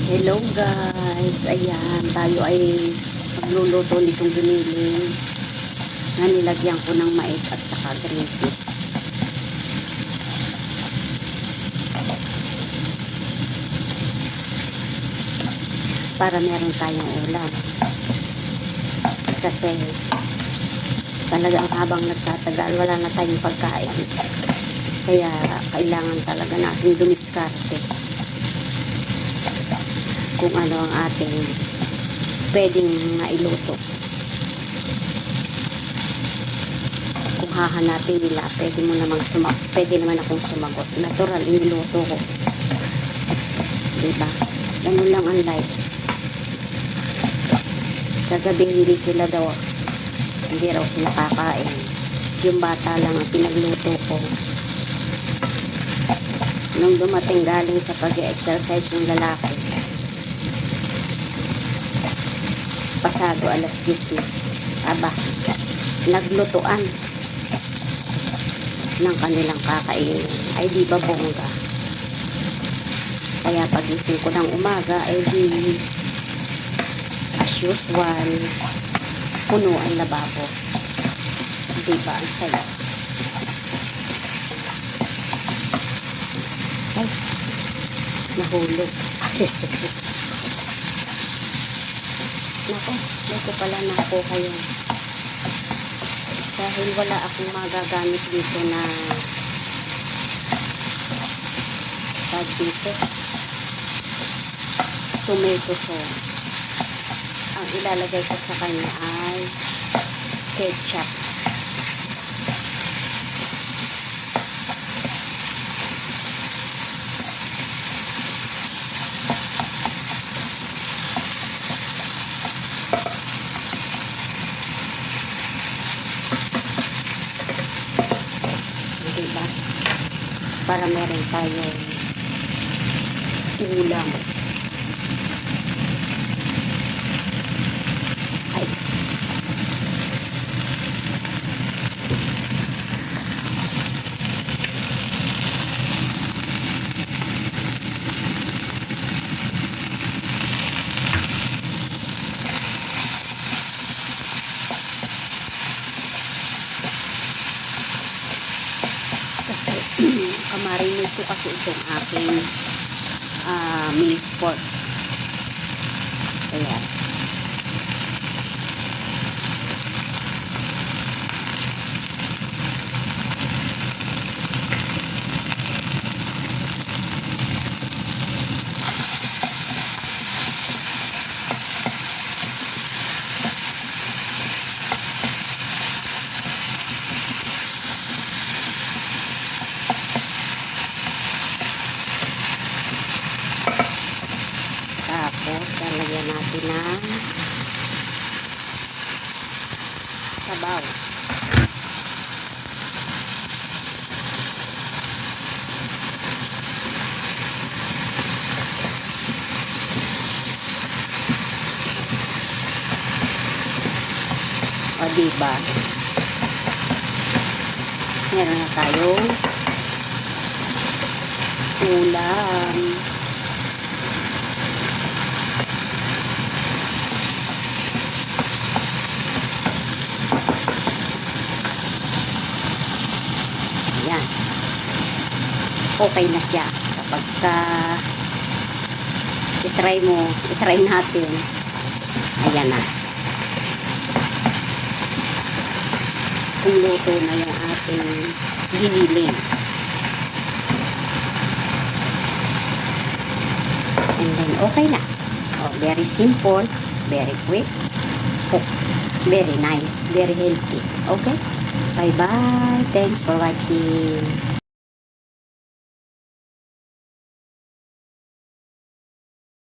Hello guys, ayan, tayo ay magluluto nitong giniling na nilagyan ko ng mais at saka green peas para meron tayong ulam kasi talagang habang nagtatagal wala na tayong pagkain, kaya kailangan talaga natin dumiskarte kung ano ang ating pwedeng mailuto. Kung hahanapin nila, pwede naman akong sumagot. Natural, iniluto ko. Diba? Ganun lang ang life. Kagabi hindi sila daw, hindi raw sila kakain. Yung bata lang ang pinagluto ko. Nung dumating galing sa pag-exercise yung lalaki, pasado alas 10 na. Aba, naglutuan ng kanilang kakainin. Ay di ba bongga? Kaya pagising ko ng umaga, ay di as usual, puno ang lababo. Di ba ang saya? Ay, nahulog. Nako, dito pala na po kayo. Dahil wala akong magagamit dito na tag dito. Tomato sauce. Ang ilalagay ko sa kanya ay ketchup. Diba? Para meron tayong ulam. Ay. Kamarinate ko kasi itong aking milk pork. Ayan. Tapos, lalagyan natin ng sabaw. O, diba? Meron na tayong ulam. Yan. Okay na siya. Kapag itry natin. Ayan na. Kung luto na yung ating giniling. And then, okay na. Oh, very simple, very quick, very nice, very healthy. Okay? Bye-bye. Thanks for watching.